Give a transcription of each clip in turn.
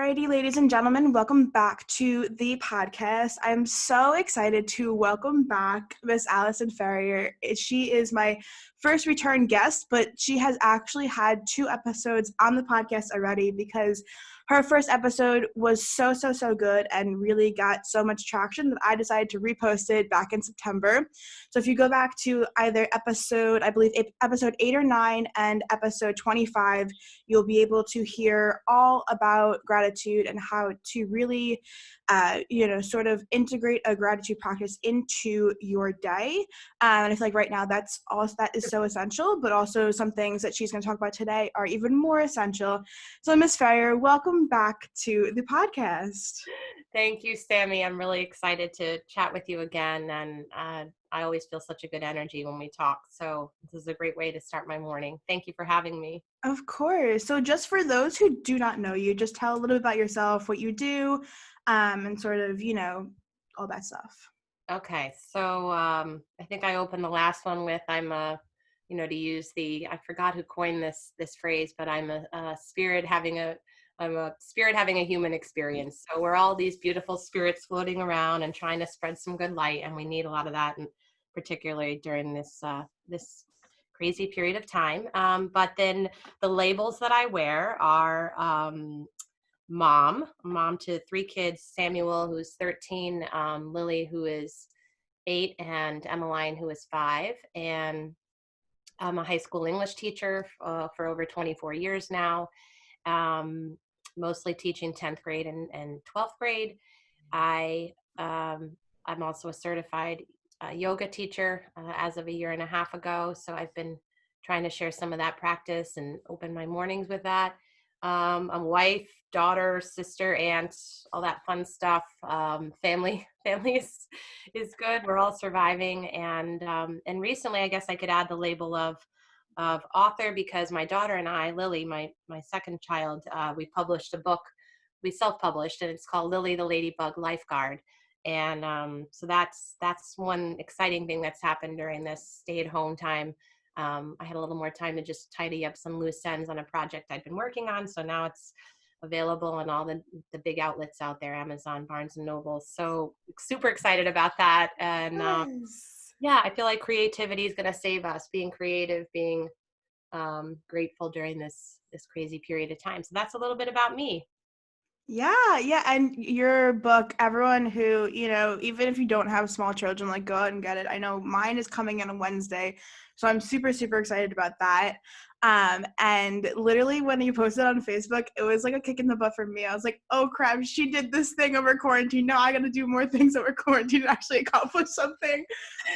Alrighty, ladies and gentlemen, welcome back to the podcast. I'm so excited to welcome back Miss Allison Ferrier. She is my first return guest, but she has actually had 2 episodes on the podcast already because her first episode was so good and really got so much traction that I decided to repost it back in September. So if you go back to either episode 8 or 9 and episode 25, you'll be able to hear all about gratitude and how to really, sort of integrate a gratitude practice into your day. And I feel like right now that is so essential, but also some things that she's going to talk about today are even more essential. So Ms. Ferrier, welcome back to the podcast. Thank you, Sammi. I'm really excited to chat with you again. And I always feel such a good energy when we talk. So this is a great way to start my morning. Thank you for having me. Of course. So just for those who do not know you, just tell a little bit about yourself, what you do, and sort of, all that stuff. Okay. So I think I opened the last one with to use I forgot who coined this phrase, but I'm a spirit having a human experience. So we're all these beautiful spirits floating around and trying to spread some good light. And we need a lot of that, and particularly during this crazy period of time. But then the labels that I wear are mom to 3 kids, Samuel, who's 13, Lily, who is 8, and Emmeline, who is 5. And I'm a high school English teacher for over 24 years now, mostly teaching 10th grade and 12th grade. I'm also a certified yoga teacher as of a year and a half ago. So I've been trying to share some of that practice and open my mornings with that. I'm a wife, daughter, sister, aunt, all that fun stuff. Family is good. We're all surviving. And recently, I guess I could add the label of author, because my daughter and I, Lily, my second child, we published a book. We self-published, and it's called Lily the Ladybug Lifeguard. And so that's one exciting thing that's happened during this stay-at-home time. I had a little more time to just tidy up some loose ends on a project I'd been working on. So now it's available on all the big outlets out there, Amazon, Barnes and Noble. So super excited about that. And yeah, I feel like creativity is going to save us, being creative, being grateful during this crazy period of time. So that's a little bit about me. Yeah. And your book, everyone who, even if you don't have small children, like, go out and get it. I know mine is coming in on Wednesday, so I'm super excited about that. And literally when you posted on Facebook, it was like a kick in the butt for me. I was like, oh crap, she did this thing over quarantine. Now I got to do more things over quarantine and actually accomplish something.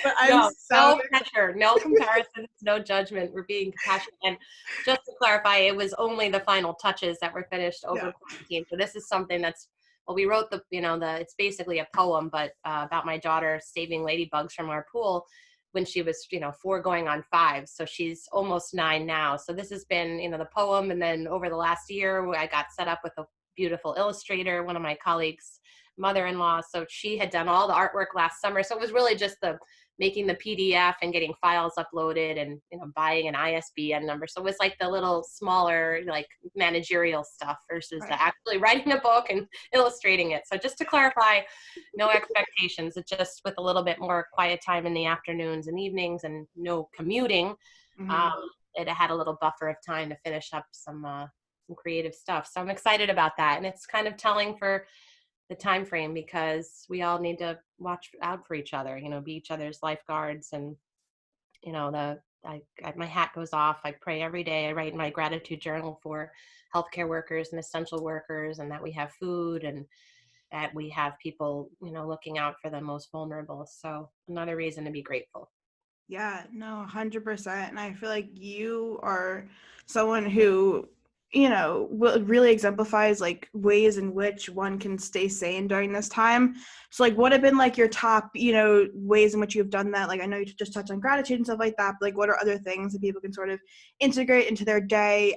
But no pressure, no comparisons, no judgment. We're being compassionate. And just to clarify, it was only the final touches that were finished over quarantine. So this is something that's, well, we wrote it's basically a poem, but about my daughter saving ladybugs from our pool when she was, 4 going on 5. So she's almost 9 now. So this has been, the poem. And then over the last year, I got set up with a beautiful illustrator, one of my colleagues' mother-in-law. So she had done all the artwork last summer. So it was really just making the PDF and getting files uploaded and, buying an ISBN number. So it was like the little smaller, like managerial stuff versus actually writing a book and illustrating it. So just to clarify, no expectations. It's just with a little bit more quiet time in the afternoons and evenings and no commuting. It had a little buffer of time to finish up some creative stuff. So I'm excited about that. And it's kind of telling for the time frame, because we all need to watch out for each other, be each other's lifeguards. And my hat goes off. I pray every day. I write in my gratitude journal for healthcare workers and essential workers, and that we have food and that we have people, looking out for the most vulnerable. So another reason to be grateful. Yeah, no, 100%. And I feel like you are someone who, really exemplifies like ways in which one can stay sane during this time. So like, what have been like your top, ways in which you've done that? Like, I know you just touched on gratitude and stuff like that, but like, what are other things that people can sort of integrate into their day?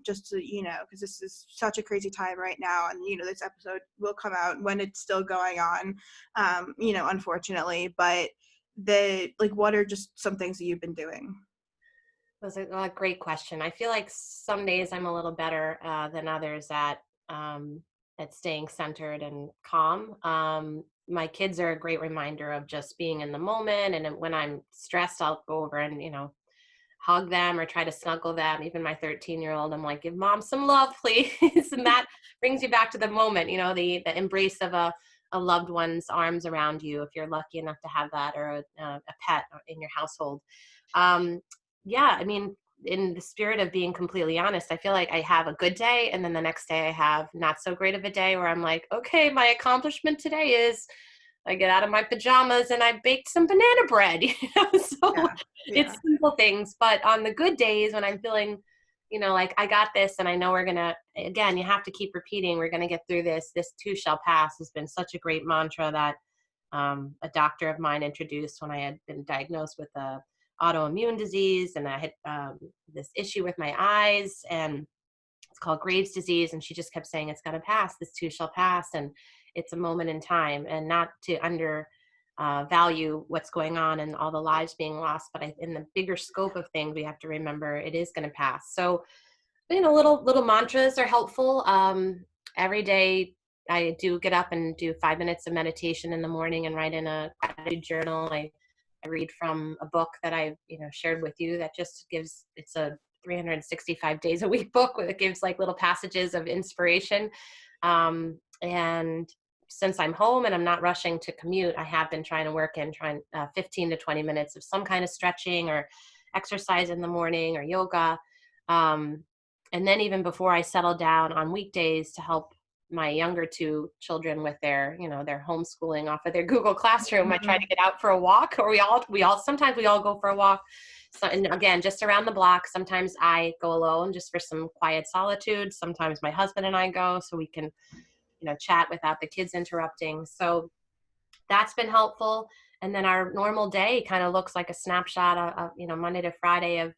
Just to, because this is such a crazy time right now. And, this episode will come out when it's still going on, unfortunately, but what are just some things that you've been doing? That's a great question. I feel like some days I'm a little better than others at at staying centered and calm. My kids are a great reminder of just being in the moment. And when I'm stressed, I'll go over and, hug them or try to snuggle them. Even my 13-year-old, I'm like, give mom some love, please. And that brings you back to the moment, the embrace of a loved one's arms around you, if you're lucky enough to have that, or a pet in your household. Yeah, I mean, in the spirit of being completely honest, I feel like I have a good day, and then the next day I have not so great of a day, where I'm like, okay, my accomplishment today is I get out of my pajamas and I baked some banana bread. So Yeah. it's Yeah. simple things. But on the good days when I'm feeling, like I got this, and I know we're gonna, again, you have to keep repeating, we're gonna get through this. This too shall pass has been such a great mantra that a doctor of mine introduced when I had been diagnosed with a autoimmune disease, and I had this issue with my eyes, and it's called Graves' disease. And she just kept saying, it's going to pass. This too shall pass. And it's a moment in time, and not to value what's going on and all the lives being lost. But in the bigger scope of things, we have to remember it is going to pass. So, little mantras are helpful. Every day I do get up and do 5 minutes of meditation in the morning and write in a gratitude journal. I read from a book that I, shared with you that just it's a 365 days a week book that gives like little passages of inspiration. And since I'm home and I'm not rushing to commute, I have been trying to work in 15 to 20 minutes of some kind of stretching or exercise in the morning, or yoga. And then even before I settle down on weekdays to help my younger two children with their, their homeschooling off of their Google Classroom, I try to get out for a walk, or sometimes we all go for a walk. So, and again, just around the block. Sometimes I go alone just for some quiet solitude. Sometimes my husband and I go so we can, chat without the kids interrupting. So that's been helpful. And then our normal day kind of looks like a snapshot of Monday to Friday of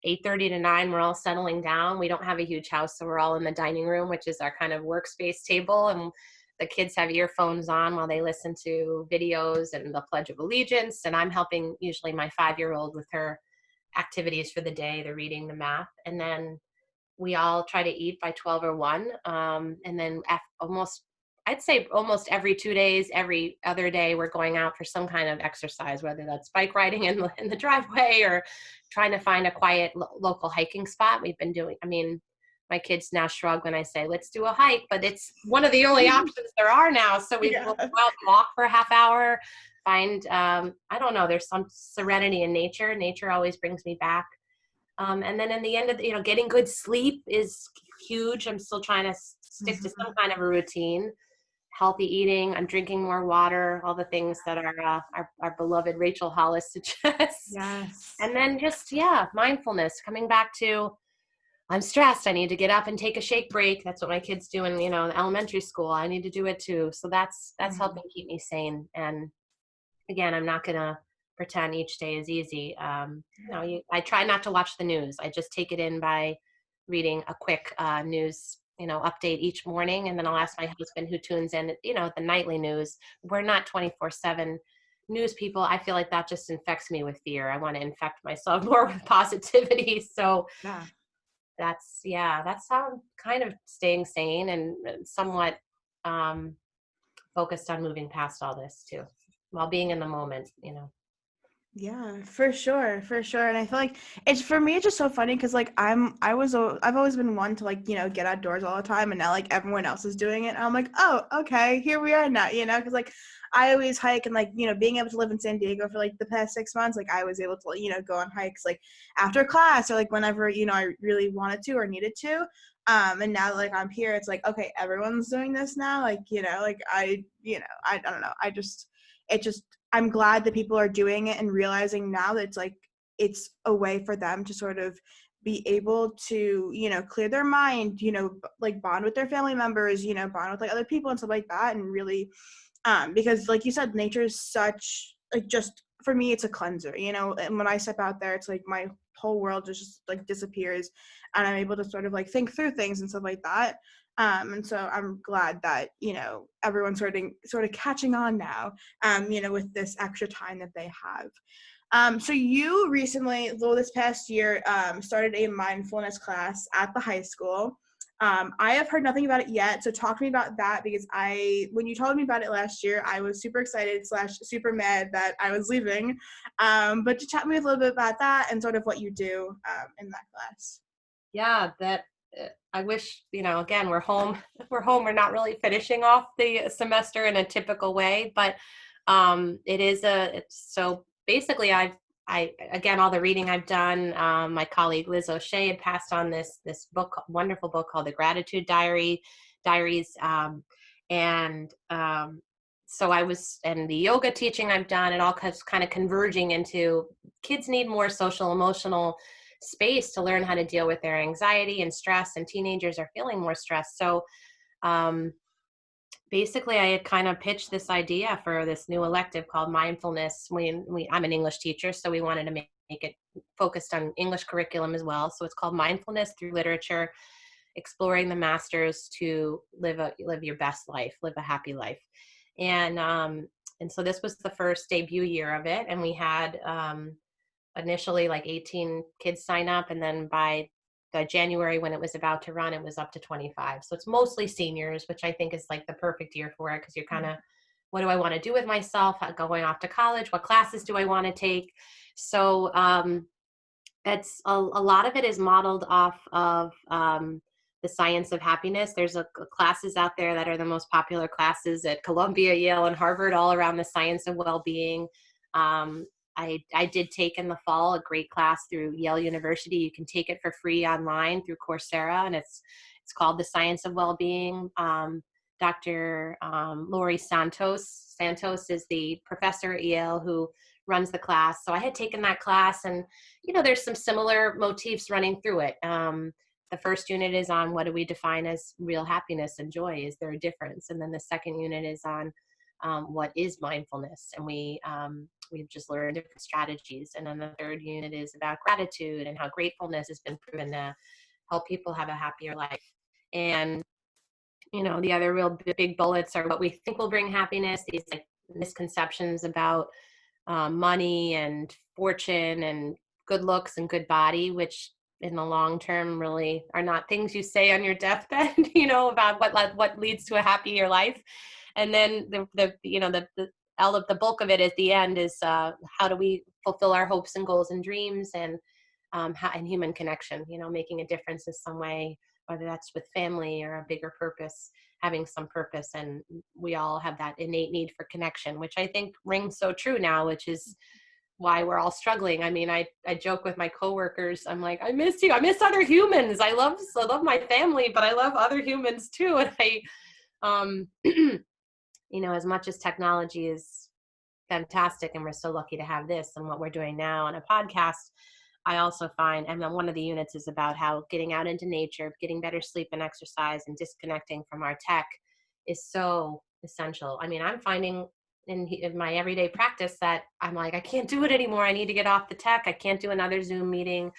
8:30 to 9. We're all settling down. We don't have a huge house, so we're all in the dining room, which is our kind of workspace table. And the kids have earphones on while they listen to videos and the Pledge of Allegiance. And I'm helping usually my 5-year-old with her activities for the day, the reading, the math. And then we all try to eat by 12 or 1. And then I'd say almost every 2 days, every other day, we're going out for some kind of exercise, whether that's bike riding in the driveway or trying to find a quiet local hiking spot. We've been doing, my kids now shrug when I say, let's do a hike, but it's one of the only options there are now. So we'll go out and walk for a half hour, find, I don't know, there's some serenity in nature. Nature always brings me back. And then in the end of getting good sleep is huge. I'm still trying to stick to some kind of a routine. Healthy eating, I'm drinking more water, all the things that our beloved Rachel Hollis suggests. Yes. And then just, mindfulness, coming back to, I'm stressed, I need to get up and take a shake break. That's what my kids do in, elementary school. I need to do it too. So that's helping keep me sane. And again, I'm not going to pretend each day is easy. I try not to watch the news. I just take it in by reading a quick news update each morning. And then I'll ask my husband, who tunes in, the nightly news. We're not 24/7 news people. I feel like that just infects me with fear. I want to infect myself more with positivity. So that's how I'm kind of staying sane and somewhat focused on moving past all this too, while being in the moment. Yeah, for sure. And I feel like for me, it's just so funny because like I've always been one to like, get outdoors all the time, and now like everyone else is doing it. And I'm like, oh, okay, here we are now, because like I always hike, and like, being able to live in San Diego for like the past 6 months, like I was able to, go on hikes like after class or like whenever, I really wanted to or needed to. And now that, like I'm here, it's like, okay, everyone's doing this now. Like, like I don't know. I'm glad that people are doing it and realizing now that it's like, it's a way for them to sort of be able to, clear their mind, like bond with their family members, bond with like other people and stuff like that. And really, because like you said, nature is such like, just for me, it's a cleanser, and when I step out there, it's like my whole world just like disappears, and I'm able to sort of like think through things and stuff like that. And so I'm glad that, everyone's sort of catching on now, with this extra time that they have. So you recently, this past year, started a mindfulness class at the high school. I have heard nothing about it yet, so talk to me about that, because when you told me about it last year, I was super excited / super mad that I was leaving. But to chat me a little bit about that and sort of what you do in that class. Yeah, that I wish, again, we're home. We're home. We're not really finishing off the semester in a typical way, but it's so basically again, all the reading I've done, my colleague Liz O'Shea had passed on this book, wonderful book called The Gratitude Diaries. And so and the yoga teaching I've done, it all kind of converging into kids need more social emotional space to learn how to deal with their anxiety and stress, and teenagers are feeling more stressed. So um, basically I had kind of pitched this idea for this new elective called mindfulness. I'm an English teacher, so we wanted to make it focused on English curriculum as well. So it's called Mindfulness Through Literature, Exploring the Masters to Live Your Best Life, Live a Happy Life. And so this was the first debut year of it, and we had initially like 18 kids sign up, and then by the January when it was about to run, it was up to 25. So it's mostly seniors, which I think is like the perfect year for it, because you're kind of, what do I want to do with myself? Going off to college, what classes do I want to take? So it's a lot of it is modeled off of the science of happiness. There's classes out there that are the most popular classes at Columbia, Yale, and Harvard, all around the science of well-being. I did take in the fall a great class through Yale University. You can take it for free online through Coursera, and it's called The Science of Well-Being. Dr. Laurie Santos is the professor at Yale who runs the class. So I had taken that class, and there's some similar motifs running through it. The first unit is on what do we define as real happiness and joy? Is there a difference? And then the second unit is on what is mindfulness, and we've just learned different strategies. And then the third unit is about gratitude and how gratefulness has been proven to help people have a happier life. And the other real big bullets are what we think will bring happiness, these like misconceptions about money and fortune and good looks and good body, which in the long term really are not things you say on your deathbed, about what leads to a happier life. And then the bulk of it at the end is how do we fulfill our hopes and goals and dreams, and human connection, making a difference in some way, whether that's with family or a bigger purpose, having some purpose. And we all have that innate need for connection, which I think rings so true now, which is why we're all struggling. I mean, I joke with my coworkers. I'm like, I miss you. I miss other humans. I love my family, but I love other humans too. And as much as technology is fantastic, and we're so lucky to have this and what we're doing now on a podcast, I also find, and one of the units is about how getting out into nature, getting better sleep and exercise, and disconnecting from our tech is so essential. I mean, I'm finding in my everyday practice that I'm like, I can't do it anymore. I need to get off the tech. I can't do another Zoom meeting.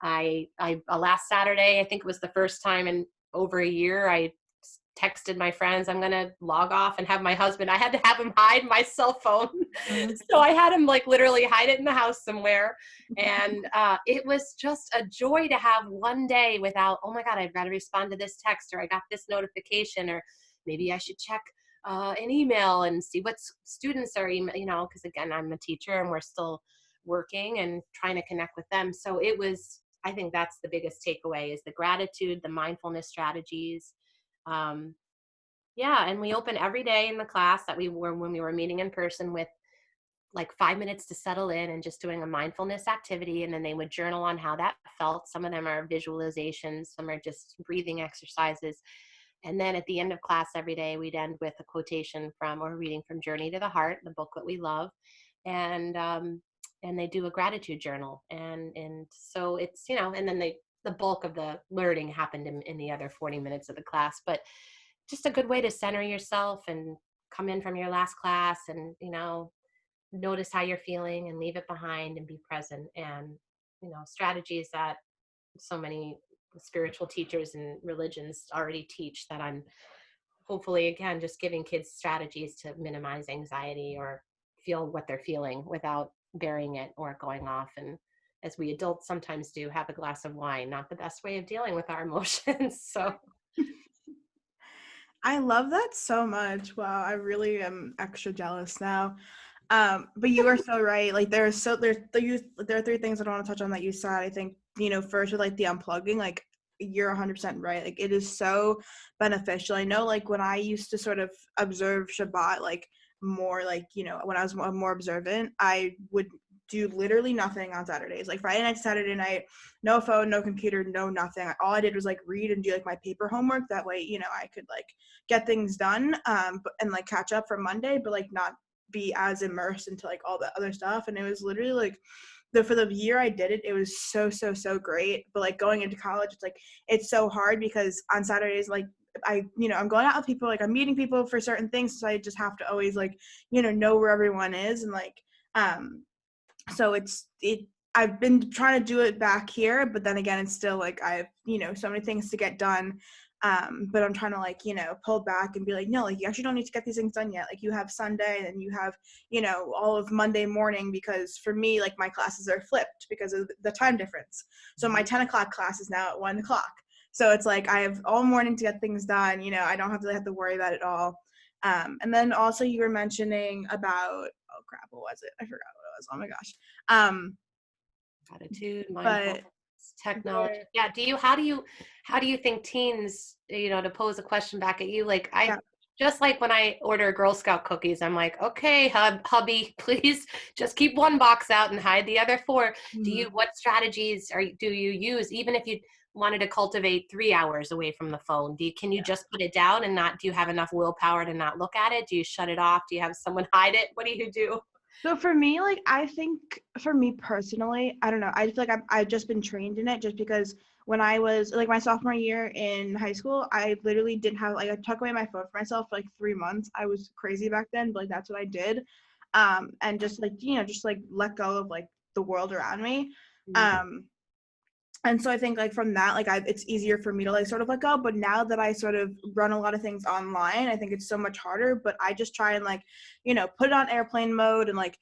I last Saturday, I think it was the first time in over a year, I texted my friends, I'm going to log off, and have my husband, I had to have him hide my cell phone. So I had him like literally hide it in the house somewhere. And it was just a joy to have one day without, oh my God, I've got to respond to this text, or I got this notification, or maybe I should check an email and see what students are, because again, I'm a teacher and we're still working and trying to connect with them. So I think that's the biggest takeaway, is the gratitude, the mindfulness strategies. And we open every day in the class when we were meeting in person, with like 5 minutes to settle in and just doing a mindfulness activity. And then they would journal on how that felt. Some of them are visualizations, some are just breathing exercises. And then at the end of class every day, we'd end with a quotation from, or reading from Journey to the Heart, the book that we love. And they do a gratitude journal. And so it's, and then the bulk of the learning happened in the other 40 minutes of the class. But just a good way to center yourself and come in from your last class and, notice how you're feeling and leave it behind and be present. And, strategies that so many spiritual teachers and religions already teach, that I'm hopefully, again, just giving kids strategies to minimize anxiety or feel what they're feeling without burying it or going off. And as we adults sometimes do, have a glass of wine, not the best way of dealing with our emotions. So I love that so much. Wow, I really am extra jealous now. But you are so right. Like there are three things I don't want to touch on that you said. I think, first with like the unplugging, like you're 100% right. Like it is so beneficial. I know like when I used to sort of observe Shabbat, like more like, when I was more observant, I would do literally nothing on Saturdays. Like Friday night to Saturday night, no phone, no computer, no nothing. All I did was like read and do like my paper homework. That way, I could like get things done, and like catch up for Monday, but like not be as immersed into like all the other stuff. And it was literally like for the year I did it, it was so great. But like going into college, it's so hard because on Saturdays, like I'm going out with people, like I'm meeting people for certain things, so I just have to always like know where everyone is. And like so I've been trying to do it back here, but then again, it's still like I have so many things to get done. But I'm trying to like pull back and be like, no, like you actually don't need to get these things done yet. Like you have Sunday and you have all of Monday morning, because for me, like my classes are flipped because of the time difference. So my 10 o'clock class is now at 1 o'clock. So it's like I have all morning to get things done. I don't have to worry about it all. And then also you were mentioning about, oh crap, what was it? I forgot what it was. Oh my gosh. Gratitude, mindfulness, But technology. Yeah. How do you think teens, to pose a question back at you, like yeah. just like when I order Girl Scout cookies, I'm like, okay, hubby, please just keep one box out and hide the other four. Mhm. What strategies do you use, even if you wanted to cultivate 3 hours away from the phone? Can you just put it down and not, do you have enough willpower to not look at it? Do you shut it off? Do you have someone hide it? What do you do? So for me, like I think for me personally, I don't know. I feel like I've just been trained in it just because when I was like my sophomore year in high school, I literally didn't have like I took away my phone for myself for like 3 months. I was crazy back then, but like that's what I did. And just like just like let go of like the world around me. Um and so I think like from that, like it's easier for me to like sort of let go. But now that I sort of run a lot of things online, I think it's so much harder. But I just try and like, put it on airplane mode and like,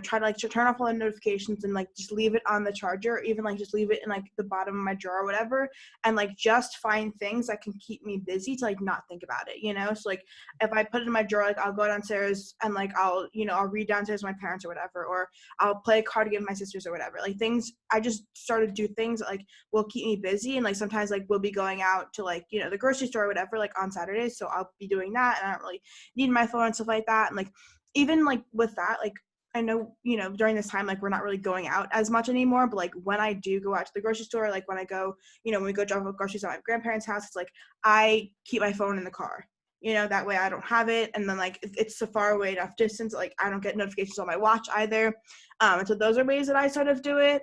try to like turn off all the notifications and like just leave it on the charger, or even like just leave it in like the bottom of my drawer or whatever. And like just find things that can keep me busy to like not think about it. So like if I put it in my drawer, like I'll go downstairs and like I'll read downstairs with my parents or whatever, or I'll play a card game with my sisters or whatever. Like things, I just started to do things that, like will keep me busy. And like sometimes like we'll be going out to like the grocery store or whatever like on Saturdays, so I'll be doing that and I don't really need my phone and stuff like that. And like even like with that, like I know during this time like we're not really going out as much anymore, but like when I do go out to the grocery store, like when I go when we go drop off groceries at my grandparents' house, it's like I keep my phone in the car, that way I don't have it. And then like it's so far away enough distance, like I don't get notifications on my watch either. And so those are ways that I sort of do it.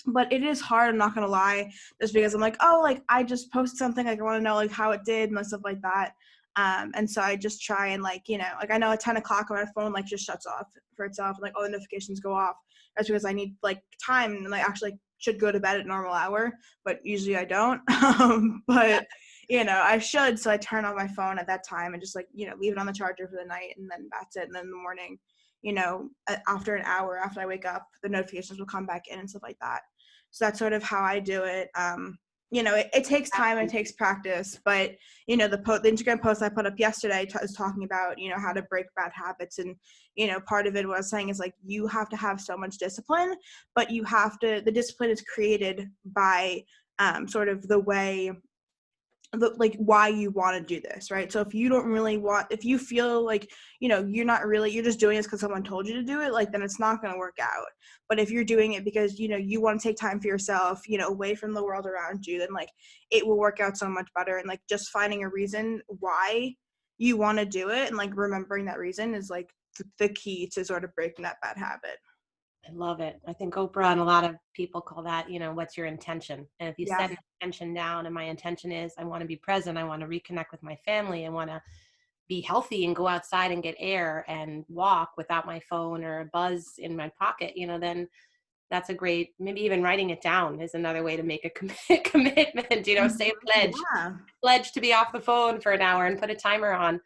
But it is hard, I'm not gonna lie, just because I'm like, oh, like I just posted something, like I want to know like how it did and stuff like that. And so I just try and like like I know at 10 o'clock my phone like just shuts off for itself and like all the notifications go off. That's because I need like time and like actually should go to bed at normal hour, but usually I don't. But I should, so I turn on my phone at that time and just like leave it on the charger for the night, and then that's it. And then in the morning, after an hour after I wake up, the notifications will come back in and stuff like that. So that's sort of how I do it. It takes time and it takes practice, but the Instagram post I put up yesterday was talking about how to break bad habits, and part of it was saying is like you have to have so much discipline, but the discipline is created by sort of the way like why you want to do this, right? So if you don't really if you feel like you're just doing this because someone told you to do it, like then it's not going to work out. But if you're doing it because you want to take time for yourself, away from the world around you, then like it will work out so much better. And like just finding a reason why you want to do it and like remembering that reason is like the key to sort of breaking that bad habit. I love it. I think Oprah and a lot of people call that, what's your intention? And if you Yeah. set an intention down, and my intention is I want to be present, I want to reconnect with my family, I want to be healthy and go outside and get air and walk without my phone or a buzz in my pocket, then that's a great, maybe even writing it down is another way to make a commitment, say a Yeah. pledge to be off the phone for an hour and put a timer on.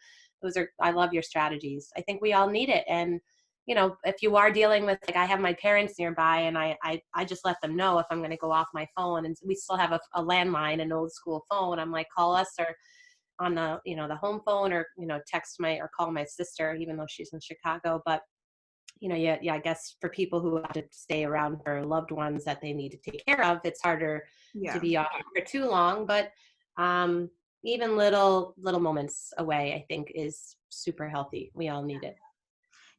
I love your strategies. I think we all need it. And if you are dealing with, like I have my parents nearby, and I just let them know if I'm going to go off my phone, and we still have a landline, an old school phone. I'm like, call us, or on the, the home phone, or, text or call my sister, even though she's in Chicago. But, yeah, I guess for people who have to stay around for loved ones that they need to take care of, it's harder to Yeah. be off for too long. But even little moments away, I think, is super healthy. We all need it.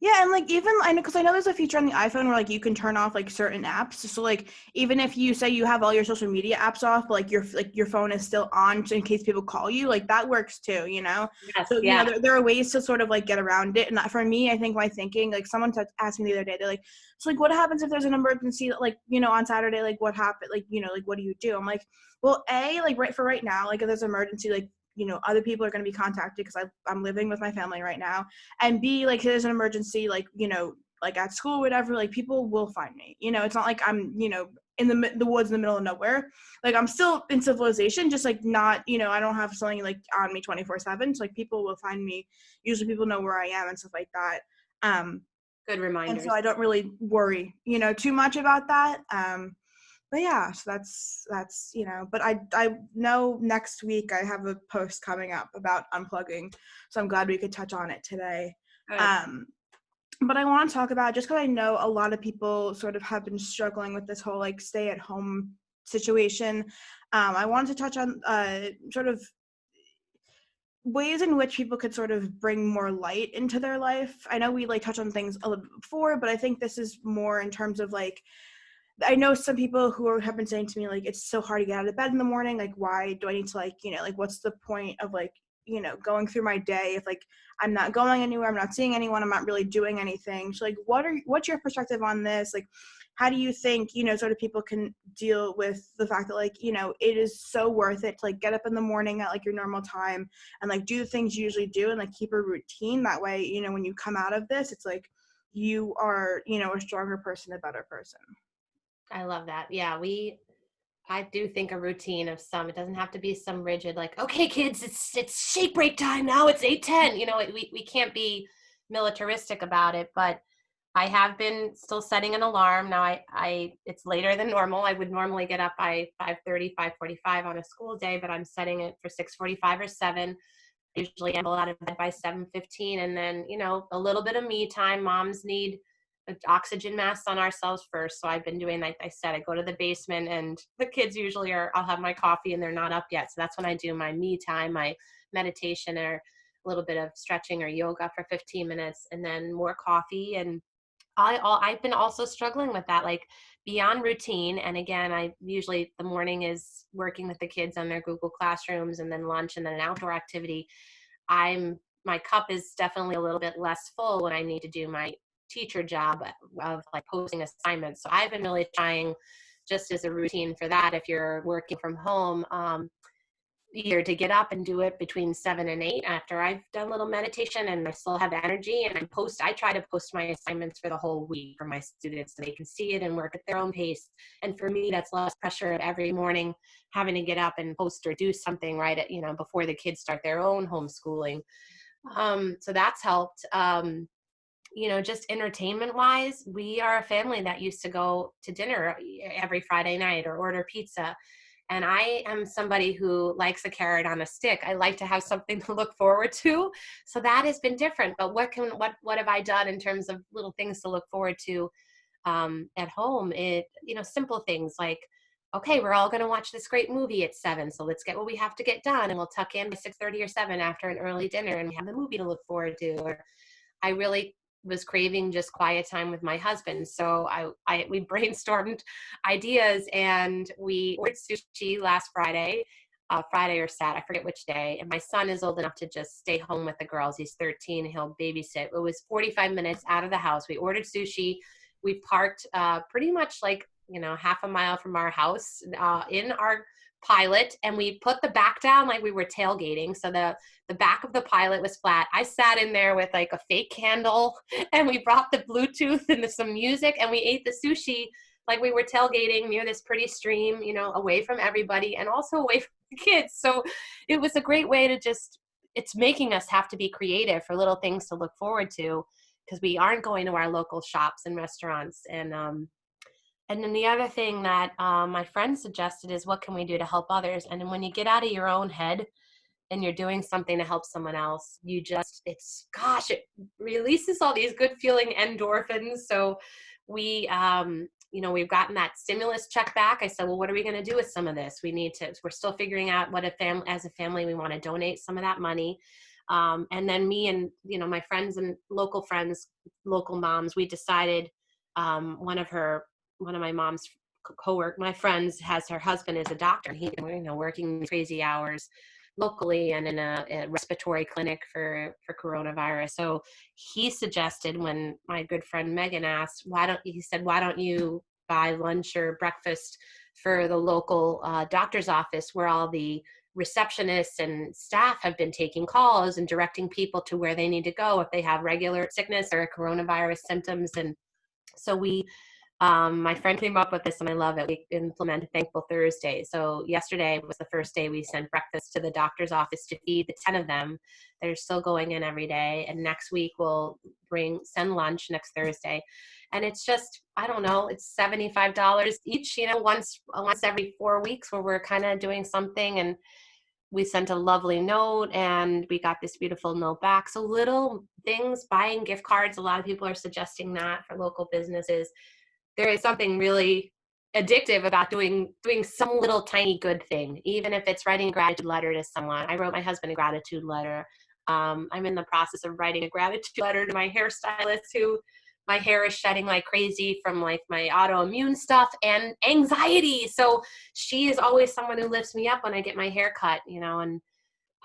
Yeah, and like even I know, because I know there's a feature on the iPhone where like you can turn off like certain apps. So like even if you say you have all your social media apps off, but like your phone is still on, so in case people call you, like that works too, you know. Yes, So yeah. there are ways to sort of like get around it. And for me, I think my thinking, like someone asked me the other day, they're like, so like what happens if there's an emergency, like on Saturday, like what happened, like like what do you do? I'm like, well, like right now, like if there's an emergency, like other people are going to be contacted because I'm living with my family right now. And B, like there's an emergency, like, like at school, whatever, like people will find me. It's not like I'm, in the woods in the middle of nowhere. Like I'm still in civilization, just like not, I don't have something like on me 24/7. So like people will find me. Usually people know where I am and stuff like that. Good reminders. And so I don't really worry, too much about that. But yeah, so that's but I know next week I have a post coming up about unplugging, so I'm glad we could touch on it today. Good. But I want to talk about, just because I know a lot of people sort of have been struggling with this whole like stay at home situation. I wanted to touch on sort of ways in which people could sort of bring more light into their life. I know we like touched on things a little bit before, but I think this is more in terms of like, I know some people who have been saying to me, like, it's so hard to get out of bed in the morning. Like, why do I need to, like, like, what's the point of, like, going through my day if, like, I'm not going anywhere, I'm not seeing anyone, I'm not really doing anything. So, like, what's your perspective on this? Like, how do you think, sort of people can deal with the fact that, like, it is so worth it to, like, get up in the morning at, like, your normal time and, like, do the things you usually do and, like, keep a routine. That way, when you come out of this, it's, like, you are, a stronger person, a better person. I love that. Yeah, I do think a routine of some. It doesn't have to be some rigid, like, okay, kids, it's shake break time now. It's 8:10. We can't be militaristic about it. But I have been still setting an alarm now. I it's later than normal. I would normally get up by 5:30, 5:45 on a school day, but I'm setting it for 6:45 or 7. I usually am out of bed by 7:15, and then a little bit of me time. Moms need oxygen masks on ourselves first. So I've been doing, like I said, I go to the basement and the kids usually I'll have my coffee and they're not up yet. So that's when I do my me time, my meditation, or a little bit of stretching or yoga for 15 minutes, and then more coffee. And I've been also struggling with that, like beyond routine. And again, I usually the morning is working with the kids on their Google Classrooms, and then lunch, and then an outdoor activity. My cup is definitely a little bit less full when I need to do my teacher job of like posting assignments. So I've been really trying, just as a routine for that, if you're working from home, either to get up and do it between 7 and 8 after I've done a little meditation and I still have energy, and I try to post my assignments for the whole week for my students so they can see it and work at their own pace. And for me, that's less pressure of every morning having to get up and post or do something right at, before the kids start their own homeschooling. So that's helped. Just entertainment wise, we are a family that used to go to dinner every Friday night or order pizza. And I am somebody who likes a carrot on a stick. I like to have something to look forward to. So that has been different. But what have I done in terms of little things to look forward to at home? Simple things like, okay, we're all going to watch this great movie at 7. So let's get what we have to get done, and we'll tuck in by 6:30 or 7 after an early dinner, and we have the movie to look forward to. Or I really was craving just quiet time with my husband. So we brainstormed ideas, and we ordered sushi last Friday or Saturday, I forget which day. And my son is old enough to just stay home with the girls. He's 13. He'll babysit. It was 45 minutes out of the house. We ordered sushi. We parked pretty much like, half a mile from our house in our Pilot, and we put the back down like we were tailgating. So the back of the Pilot was flat. I sat in there with like a fake candle, and we brought the Bluetooth and some music, and we ate the sushi like we were tailgating near this pretty stream, away from everybody and also away from the kids. So it was a great way to it's making us have to be creative for little things to look forward to, because we aren't going to our local shops and restaurants. And then the other thing that my friend suggested is, what can we do to help others? And then when you get out of your own head and you're doing something to help someone else, it releases all these good feeling endorphins. So we, we've gotten that stimulus check back. I said, well, what are we going to do with some of this? We're still figuring out as a family, we want to donate some of that money. And then me and, my friends and local moms, we decided, one of my mom's my friends her husband is a doctor, and he's working crazy hours locally and in a respiratory clinic for coronavirus. So he suggested, when my good friend Megan asked, why don't you buy lunch or breakfast for the local doctor's office, where all the receptionists and staff have been taking calls and directing people to where they need to go if they have regular sickness or coronavirus symptoms. And so my friend came up with this, and I love it. We implemented Thankful Thursday. So yesterday was the first day we sent breakfast to the doctor's office to feed the 10 of them. They're still going in every day. And next week we'll send lunch next Thursday. And it's just, I don't know, it's $75 each, once every 4 weeks, where we're kind of doing something. And we sent a lovely note, and we got this beautiful note back. So little things, buying gift cards. A lot of people are suggesting that for local businesses. There is something really addictive about doing some little tiny good thing, even if it's writing a gratitude letter to someone. I wrote my husband a gratitude letter. I'm in the process of writing a gratitude letter to my hairstylist, who my hair is shedding like crazy from like my autoimmune stuff and anxiety. So she is always someone who lifts me up when I get my hair cut, and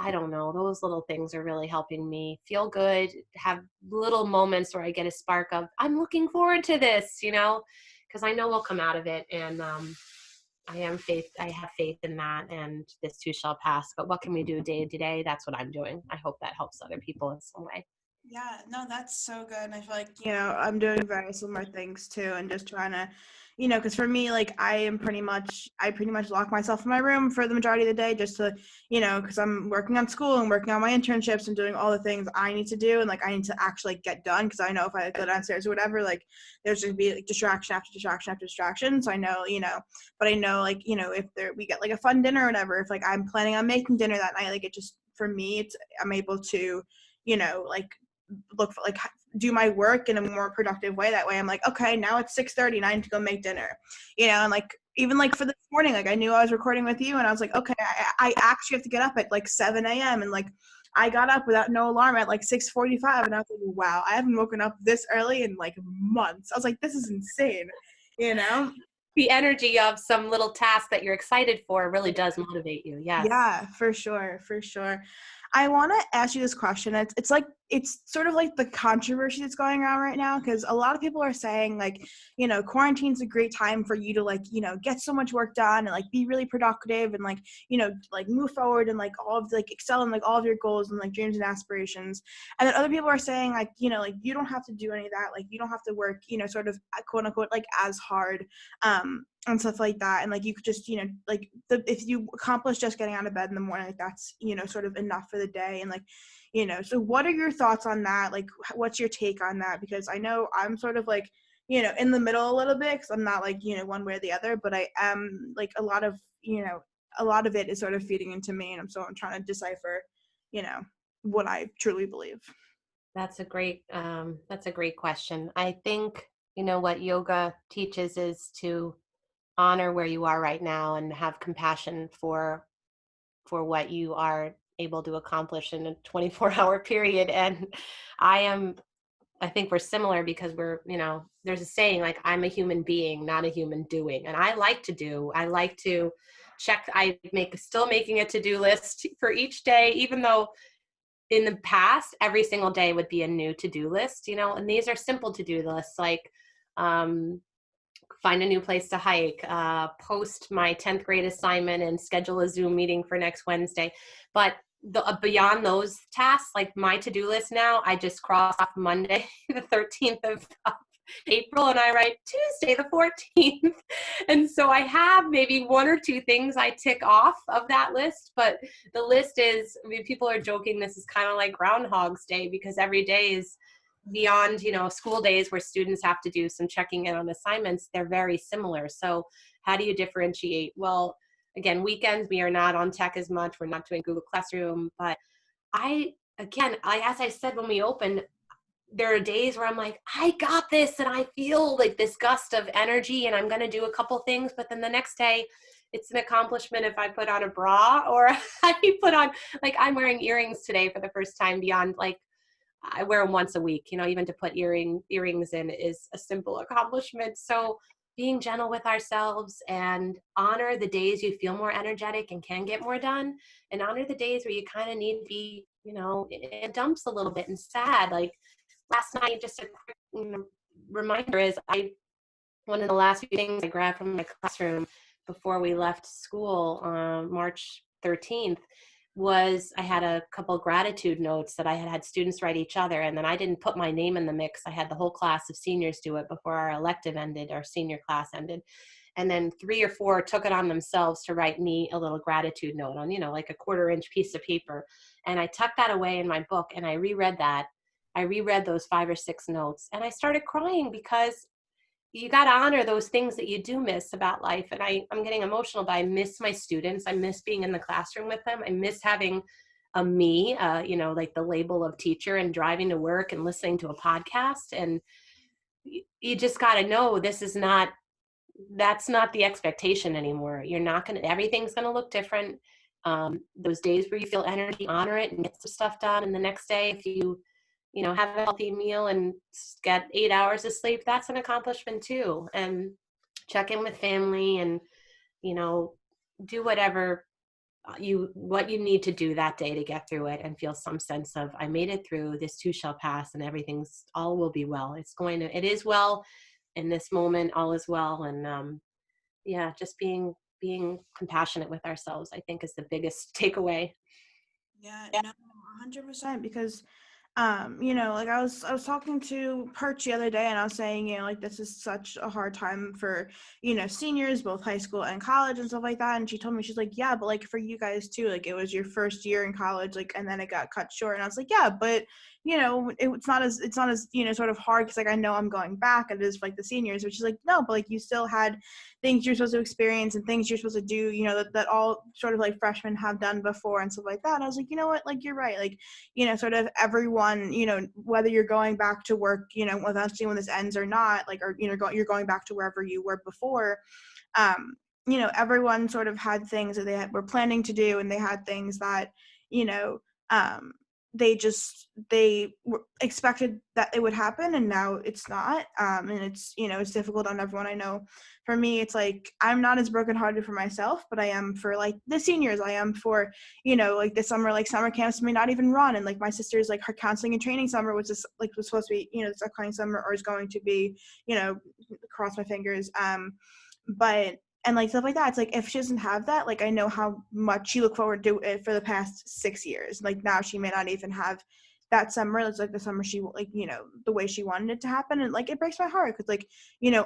I don't know, those little things are really helping me feel good, have little moments where I get a spark of, I'm looking forward to this, because I know we'll come out of it. And I have faith in that, and this too shall pass. But what can we do day to day? That's what I'm doing. I hope that helps other people in some way. Yeah, no, that's so good. And I feel like, I'm doing very similar things too, and just trying to, because for me, like, I pretty much lock myself in my room for the majority of the day, just to, because I'm working on school and working on my internships and doing all the things I need to do. And like, I need to actually get done, because I know if I go downstairs or whatever, like, there's going to be like distraction after distraction after distraction. So I know, but I know, like, if we get like a fun dinner or whatever, if like I'm planning on making dinner that night, like, it just, for me, I'm able to, like, look for, like, do my work in a more productive way. That way I'm like, okay, now it's 6:30 and I need to go make dinner, and like, even like for this morning, like, I knew I was recording with you, and I was like, okay, I actually have to get up at like 7 a.m. and like, I got up without no alarm at like 6:45, and I was like, wow, I haven't woken up this early in like months. I was like, this is insane. The energy of some little task that you're excited for really does motivate you. Yes. Yeah, for sure. I want to ask you this question. It's sort of like the controversy that's going around right now, because a lot of people are saying, like, quarantine's a great time for you to, like, get so much work done and like be really productive and like, like move forward and like all of like excel in like all of your goals and like dreams and aspirations. And then other people are saying, like, like, you don't have to do any of that. Like, you don't have to work, sort of quote unquote like as hard. And stuff like that. And like, you could just, like, if you accomplish just getting out of bed in the morning, like, that's, sort of enough for the day. And like, so what are your thoughts on that? Like, what's your take on that? Because I know I'm sort of like, in the middle a little bit, because I'm not like, one way or the other, but I am like, a lot of it is sort of feeding into me, and I'm trying to decipher, what I truly believe. That's a great question. I think, what yoga teaches is to honor where you are right now and have compassion for what you are able to accomplish in a 24-hour period. And I think we're similar, because there's a saying, like, I'm a human being, not a human doing. And I like to check, still making a to-do list for each day, even though in the past, every single day would be a new to-do list, and these are simple to-do lists, like, find a new place to hike, post my 10th grade assignment, and schedule a Zoom meeting for next Wednesday. But beyond those tasks, like my to-do list now, I just cross off Monday, the 13th of April, and I write Tuesday, the 14th. And so I have maybe one or two things I tick off of that list, but the list is, people are joking, this is kind of like Groundhog's Day, because every day is beyond, school days where students have to do some checking in on assignments. They're very similar. So how do you differentiate? Well, again, weekends, we are not on tech as much. We're not doing Google Classroom, but as I said, when we opened, there are days where I'm like, I got this, and I feel like this gust of energy, and I'm going to do a couple things. But then the next day, it's an accomplishment if I put on a bra, or I put on, like, I'm wearing earrings today for the first time beyond, like, I wear them once a week, even to put earrings in is a simple accomplishment. So being gentle with ourselves and honor the days you feel more energetic and can get more done, and honor the days where you kind of need to be, in dumps a little bit and sad. Like last night, just a quick reminder is one of the last few things I grabbed from my classroom before we left school on March 13th was I had a couple gratitude notes that I had students write each other, and then I didn't put my name in the mix. I had the whole class of seniors do it before our elective ended, our senior class ended. And then 3 or 4 took it on themselves to write me a little gratitude note on, like a 1/4-inch piece of paper. And I tucked that away in my book, and I reread that. I reread those 5 or 6 notes, and I started crying because you got to honor those things that you do miss about life. And I'm getting emotional, but I miss my students. I miss being in the classroom with them. I miss having a me, like the label of teacher, and driving to work and listening to a podcast. And you just got to know that's not the expectation anymore. Everything's going to look different. Those days where you feel energy, honor it and get some stuff done. And the next day, if you have a healthy meal and get 8 hours of sleep, that's an accomplishment too. And check in with family and, do whatever what you need to do that day to get through it and feel some sense of, I made it through, this too shall pass, and all will be well. It is well in this moment, all is well. And just being compassionate with ourselves, I think, is the biggest takeaway. Yeah, no, 100%, because like I was talking to Perch the other day, and I was saying, like, this is such a hard time for, seniors, both high school and college and stuff like that. And she told me, she's like, yeah, but like for you guys too, like it was your first year in college, like, and then it got cut short. And I was like, yeah, but it's not as sort of hard, because like I know I'm going back, and it is for, like, the seniors. Which is like, no, but like you still had things you're supposed to experience and things you're supposed to do, that all sort of like freshmen have done before and stuff like that. And I was like, you know what, like you're right, like sort of everyone, whether you're going back to work, eventually when this ends or not, like, or you're going back to wherever you were before, everyone sort of had things that were planning to do, and they had things that um they were expected that it would happen, and now it's not, and it's it's difficult on everyone. I know for me, it's like I'm not as brokenhearted for myself, but I am for like the seniors. I am for like this summer, like summer camps may not even run, and like my sister's, like her counseling and training summer, which is like was supposed to be this upcoming summer, or is going to be, cross my fingers, but and like stuff like that. It's like, if she doesn't have that, like I know how much she looked forward to it for the past 6 years. Like now she may not even have that summer. It's like the summer she, like, the way she wanted it to happen. And like it breaks my heart, because like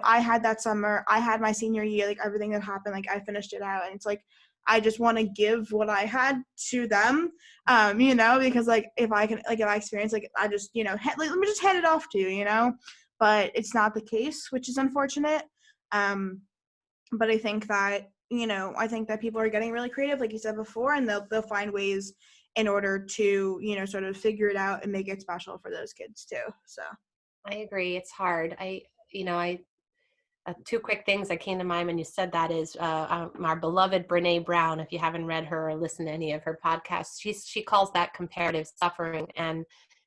I had that summer, I had my senior year, like everything that happened, like I finished it out, and it's like I just want to give what I had to them, because like if I experience, like I just let me just hand it off to you, but it's not the case, which is unfortunate. But I think that, people are getting really creative, like you said before, and they'll find ways in order to, sort of figure it out and make it special for those kids too. So I agree. It's hard. Two quick things that came to mind when you said that is our beloved Brene Brown. If you haven't read her or listened to any of her podcasts, she calls that comparative suffering. And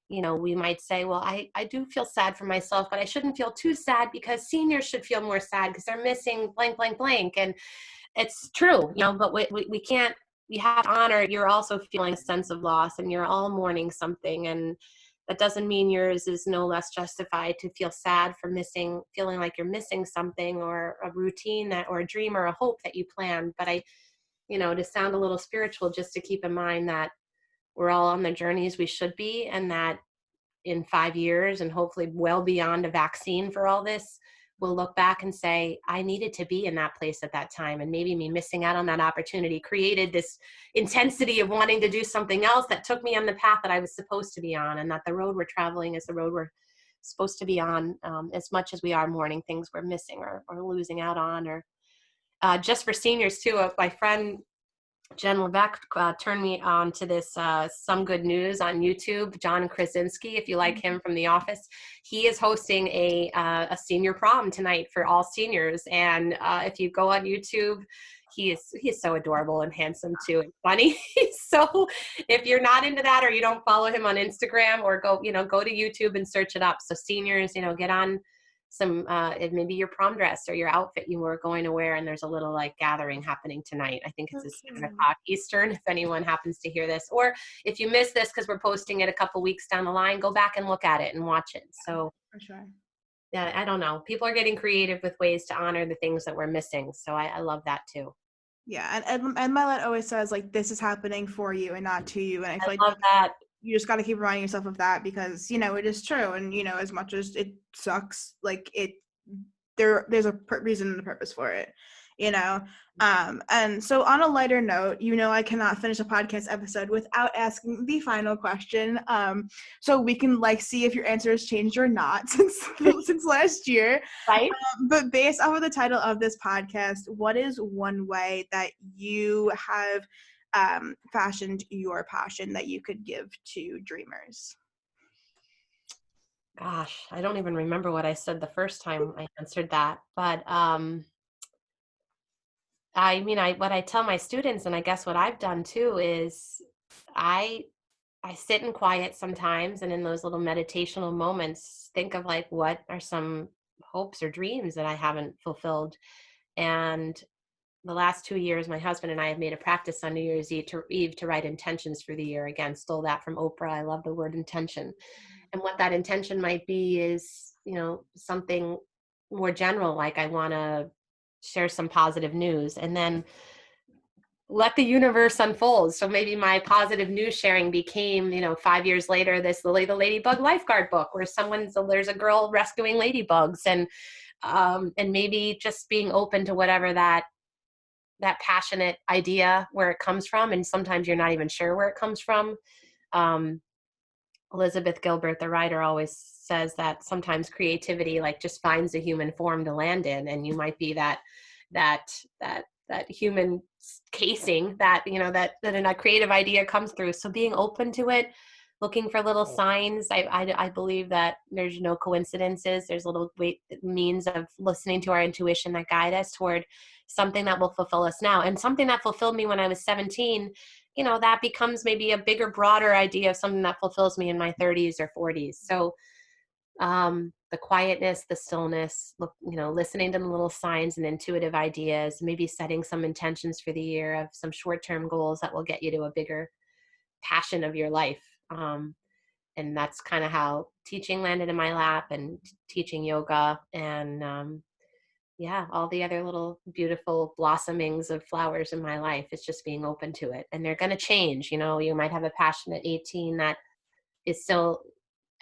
we might say, well, I do feel sad for myself, but I shouldn't feel too sad, because seniors should feel more sad because they're missing blank, blank, blank. And it's true, but we can't, we have to honor, you're also feeling a sense of loss, and you're all mourning something. And that doesn't mean yours is no less justified to feel sad for feeling like you're missing something, or a routine or a dream or a hope that you planned. But to sound a little spiritual, just to keep in mind that we're all on the journeys we should be, and that in 5 years, and hopefully well beyond a vaccine for all this, we'll look back and say, I needed to be in that place at that time. And maybe me missing out on that opportunity created this intensity of wanting to do something else that took me on the path that I was supposed to be on, and that the road we're traveling is the road we're supposed to be on, as much as we are mourning things we're missing or losing out on. Or just for seniors too, my friend Jen Lebeck turned me on to this Some Good News on YouTube. John Krasinski, if you like him from The Office, he is hosting a senior prom tonight for all seniors. And if you go on YouTube, he is so adorable and handsome too, and funny. So if you're not into that, or you don't follow him on Instagram, or go to YouTube and search it up. So seniors, get on some maybe your prom dress or your outfit you were going to wear, and there's a little like gathering happening tonight. I think it's at 7:00 Eastern, if anyone happens to hear this, or if you miss this because we're posting it a couple weeks down the line, go back and look at it and watch it. So for sure. Yeah, I don't know, people are getting creative with ways to honor the things that we're missing, so I love that too. Yeah, and Milet always says like, this is happening for you and not to you, and I feel like love that. You just got to keep reminding yourself of that, because it is true. And as much as it sucks, like there's a reason and a purpose for it, and so on a lighter note, I cannot finish a podcast episode without asking the final question, so we can see if your answer has changed or not since last year, right? But based off of the title of this podcast, what is one way that you have fashioned your passion that you could give to dreamers? Gosh, I don't even remember what I said the first time I answered that, but what I tell my students, and I guess what I've done too, is I sit in quiet sometimes, and in those little meditational moments, think of what are some hopes or dreams that I haven't fulfilled. And the last 2 years, my husband and I have made a practice on New Year's Eve to write intentions for the year. Again, stole that from Oprah. I love the word intention. And what that intention might be is, something more general, like I want to share some positive news, and then let the universe unfold. So maybe my positive news sharing became, 5 years later, the Ladybug Lifeguard book, where there's a girl rescuing ladybugs, and maybe just being open to whatever that passionate idea, where it comes from. And sometimes you're not even sure where it comes from. Elizabeth Gilbert, the writer, always says that sometimes creativity just finds a human form to land in, and you might be that human casing that a creative idea comes through. So being open to it, looking for little signs. I believe that there's no coincidences. There's little means of listening to our intuition that guide us toward something that will fulfill us now. And something that fulfilled me when I was 17, that becomes maybe a bigger, broader idea of something that fulfills me in my 30s or 40s. So the quietness, the stillness, listening to the little signs and intuitive ideas, maybe setting some intentions for the year of some short-term goals that will get you to a bigger passion of your life. And that's kind of how teaching landed in my lap, and teaching yoga, and all the other little beautiful blossomings of flowers in my life. It's just being open to it. And they're going to change. You might have a passion at 18 that is still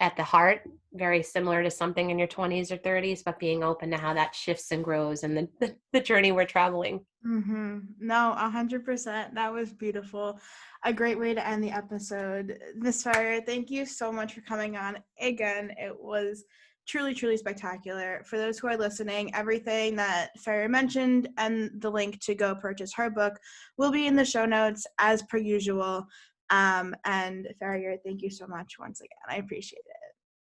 at the heart very similar to something in your 20s or 30s, but being open to how that shifts and grows, and the journey we're traveling. Mm-hmm. No, 100%. That was beautiful. A great way to end the episode. Miss Ferrier, thank you so much for coming on again. It was truly, truly spectacular. For those who are listening, everything that Ferrier mentioned and the link to go purchase her book will be in the show notes as per usual. And Ferrier, thank you so much once again. I appreciate it.